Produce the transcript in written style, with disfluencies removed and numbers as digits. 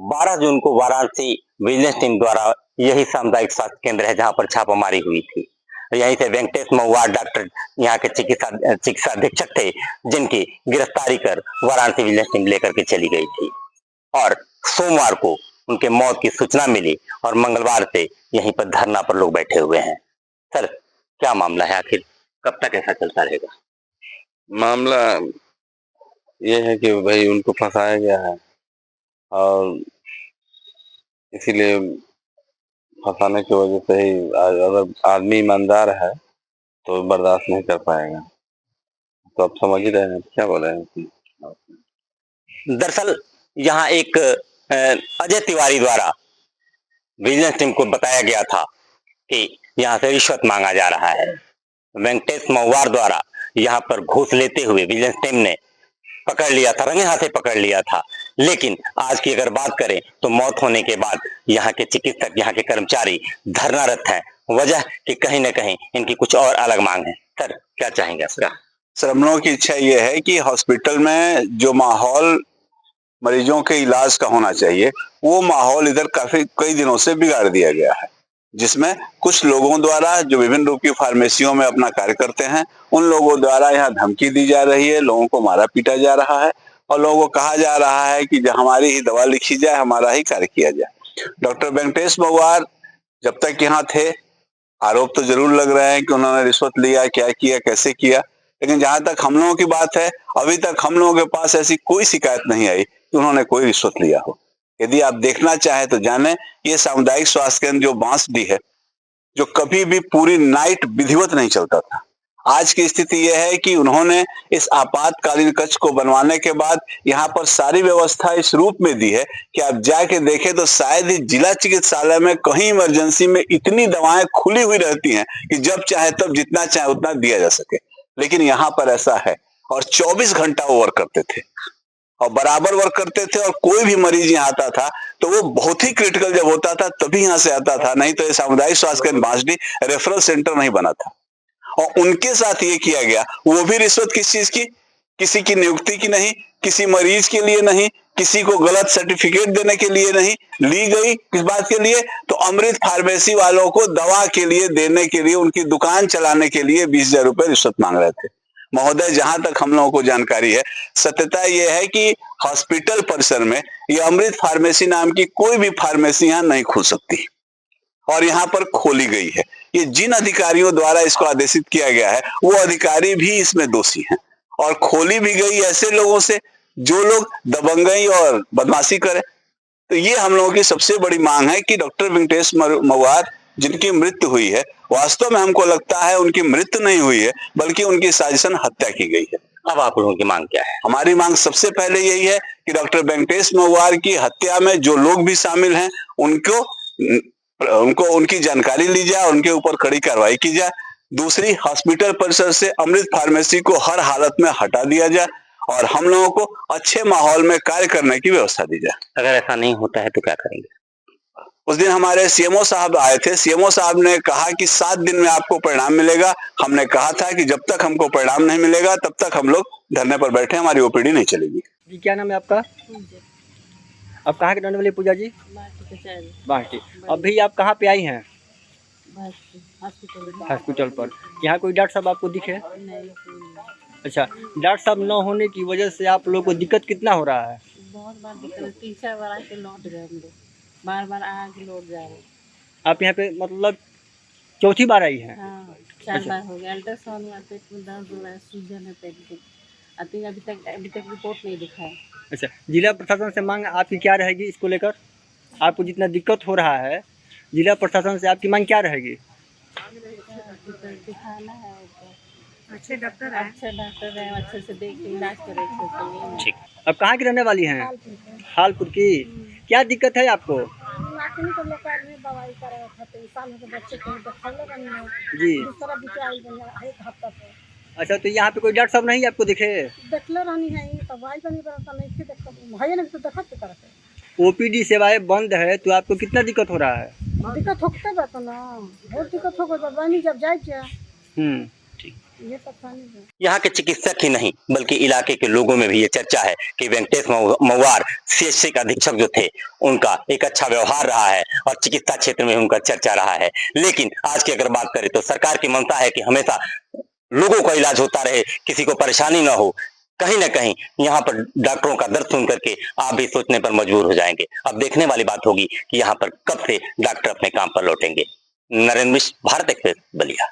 12 जून को Varanasi vigilance team द्वारा यही सामुदायिक स्वास्थ्य केंद्र है जहां पर छापामारी हुई थी। यहीं से वेंकटेश महुआ डॉक्टर यहाँ के चिकित्सा अधीक्षक थे, जिनकी गिरफ्तारी कर वाराणसी विजिलेंस टीम लेकर के चली गई थी और सोमवार को उनके मौत की सूचना मिली और मंगलवार से यहीं पर धरना पर लोग बैठे हुए हैं। सर, क्या मामला है, आखिर कब तक ऐसा चलता रहेगा? मामला ये है कि भाई उनको फंसाया गया है और इसीलिए फंसाने की वजह से ही अगर आदमी ईमानदार है तो बर्दाश्त नहीं कर पाएगा। तो आप समझ ही रहे हैं क्या बोल रहे हैं। दरअसल यहाँ एक अजय तिवारी द्वारा विजिलेंस टीम को बताया गया था कि यहाँ से रिश्वत मांगा जा रहा है। वेंकटेश महुआ द्वारा यहाँ पर घूस लेते हुए विजिलेंस टीम ने पकड़ लिया था, रंगे हाथे पकड़ लिया था। लेकिन आज की अगर बात करें तो मौत होने के बाद यहाँ के चिकित्सक, यहाँ के कर्मचारी धरनारत हैं। वजह कि कहीं ना कहीं इनकी कुछ और अलग मांग है। सर, क्या चाहेंगे इसका? सर, हम लोगों की इच्छा ये है कि हॉस्पिटल में जो माहौल मरीजों के इलाज का होना चाहिए, वो माहौल इधर कई दिनों से बिगाड़ दिया गया है, जिसमें कुछ लोगों द्वारा जो विभिन्न रूप की फार्मेसियों में अपना कार्य करते हैं, उन लोगों द्वारा यहाँ धमकी दी जा रही है, लोगों को मारा पीटा जा रहा है और लोगों को कहा जा रहा है कि हमारी ही दवा लिखी जाए, हमारा ही कार्य किया जाए। डॉक्टर वेंकटेश महुआ जब तक यहाँ थे, आरोप तो जरूर लग रहे हैं कि उन्होंने रिश्वत लिया, क्या किया, कैसे किया, लेकिन जहां तक हम लोगों की बात है, अभी तक हम लोगों के पास ऐसी कोई शिकायत नहीं आई कि उन्होंने कोई रिश्वत लिया हो। यदि आप देखना चाहें तो जाने, ये सामुदायिक स्वास्थ्य केंद्र जो बांसडीह है, जो कभी भी पूरी नाइट विधिवत नहीं चलता था, आज की स्थिति यह है कि उन्होंने इस आपातकालीन कक्ष को बनवाने के बाद यहाँ पर सारी व्यवस्था इस रूप में दी है कि आप जाके देखें तो शायद ही जिला चिकित्सालय में कहीं इमरजेंसी में इतनी दवाएं खुली हुई रहती हैं कि जब चाहे तब जितना चाहे उतना दिया जा सके, लेकिन यहाँ पर ऐसा है। और 24 घंटा वो वर्क करते थे और बराबर वर्क करते थे और कोई भी मरीज यहाँ आता था तो वो बहुत ही क्रिटिकल जब होता था तभी यहाँ से आता था, नहीं तो ये सामुदायिक स्वास्थ्य केंद्र बांसडीह रेफरल सेंटर नहीं बना था। और उनके साथ ये किया गया, वो भी रिश्वत किस चीज की? किसी की नियुक्ति की नहीं, किसी मरीज के लिए नहीं, किसी को गलत सर्टिफिकेट देने के लिए नहीं ली गई। किस बात के लिए? तो अमृत फार्मेसी वालों को दवा के लिए देने के लिए, उनकी दुकान चलाने के लिए 20,000 रुपए रिश्वत मांग रहे थे। महोदय, जहां तक हम लोगों को जानकारी है, सत्यता यह है कि हॉस्पिटल परिसर में ये अमृत फार्मेसी नाम की कोई भी फार्मेसी यहाँ नहीं खुल सकती और यहाँ पर खोली गई है। ये जिन अधिकारियों द्वारा इसको आदेशित किया गया है, वो अधिकारी भी इसमें दोषी हैं और खोली भी गई ऐसे लोगों से जो लोग दबंगई और बदमाशी करें। तो ये हम लोगों की सबसे बड़ी मांग है कि डॉक्टर वेंकटेश महुआ जिनकी मृत्यु हुई है, वास्तव में हमको लगता है उनकी मृत्यु नहीं हुई है, बल्कि उनकी साजिशन हत्या की गई है। अब आप लोगों की मांग क्या है? हमारी मांग सबसे पहले यही है कि डॉक्टर वेंकटेश महुआ की हत्या में जो लोग भी शामिल हैं, उनको उनकी जानकारी ली जाए, उनके ऊपर कड़ी कार्रवाई की जाए। दूसरी, हॉस्पिटल परिसर से अमृत फार्मेसी को हर हालत में हटा दिया जाए और हम लोगों को अच्छे माहौल में कार्य करने की व्यवस्था दी जाए। अगर ऐसा नहीं होता है तो क्या करेंगे? उस दिन हमारे सीएमओ साहब आए थे, सीएमओ साहब ने कहा कि 7 दिन में आपको परिणाम मिलेगा। हमने कहा था कि जब तक हमको परिणाम नहीं मिलेगा तब तक हम लोग धरने पर बैठे, हमारी ओपीडी नहीं चलेगी। जी, क्या नाम है आपका? आप कहाँ के रहने वाली पूजा जी? बांसडीह। अभी आप कहाँ पे आई हैं? हॉस्पिटल पर। यहाँ कोई डॉक्टर साहब आपको दिखे? अच्छा, डॉक्टर साहब न होने की वजह से आप लोग को दिक्कत कितना हो रहा है? बहुत बार दिक्कत, 3-4 बार आके लौट गए हम लोग, बार-बार आके लौट जा रहे। आप यहाँ पे मतलब चौथी बार आई हैं? हाँ, 4 बार हो गया। अल्ट्रासाउंड हुआ, पेट में दर्द हो रहा है, सूजन है पेट में। अभी तक रिपोर्ट नहीं दिखा है। अच्छा, जिला प्रशासन से मांग आपकी क्या रहेगी इसको लेकर? आपको जितना दिक्कत हो रहा है, जिला प्रशासन से आपकी मांग क्या रहेगी? दिखाना है, अच्छे डॉक्टर है, अच्छे से देख के इलाज करे। ठीक। अब कहाँ की रहने वाली हैं? हालपुर की। क्या दिक्कत है आपको? जी। अच्छा, तो यहाँ पे कोई डॉक्टर साहब नहीं आपको दिखे? ओपीडी सेवाएं बंद है तो आपको कितना दिक्कत हो रहा है? दिक्कत होते ना, बहुत दिक्कत हो गई। जब जाए क्या। ठीक। ये पता नहीं। यहाँ के चिकित्सक ही नहीं बल्कि इलाके के लोगों में भी ये चर्चा है कि वेंकटेश मवार सीएचसी अधीक्षक जो थे उनका एक अच्छा व्यवहार रहा है और चिकित्सा क्षेत्र में उनका चर्चा रहा है। लेकिन आज की अगर बात करें तो सरकार की मंशा है कि हमेशा लोगों का इलाज होता रहे, किसी को परेशानी न हो। कहीं ना कहीं यहाँ पर डॉक्टरों का दर्द सुन करके आप भी सोचने पर मजबूर हो जाएंगे। अब देखने वाली बात होगी कि यहाँ पर कब से डॉक्टर अपने काम पर लौटेंगे। नरेंद्र मिश्र, भारत एक्सप्रेस, बलिया।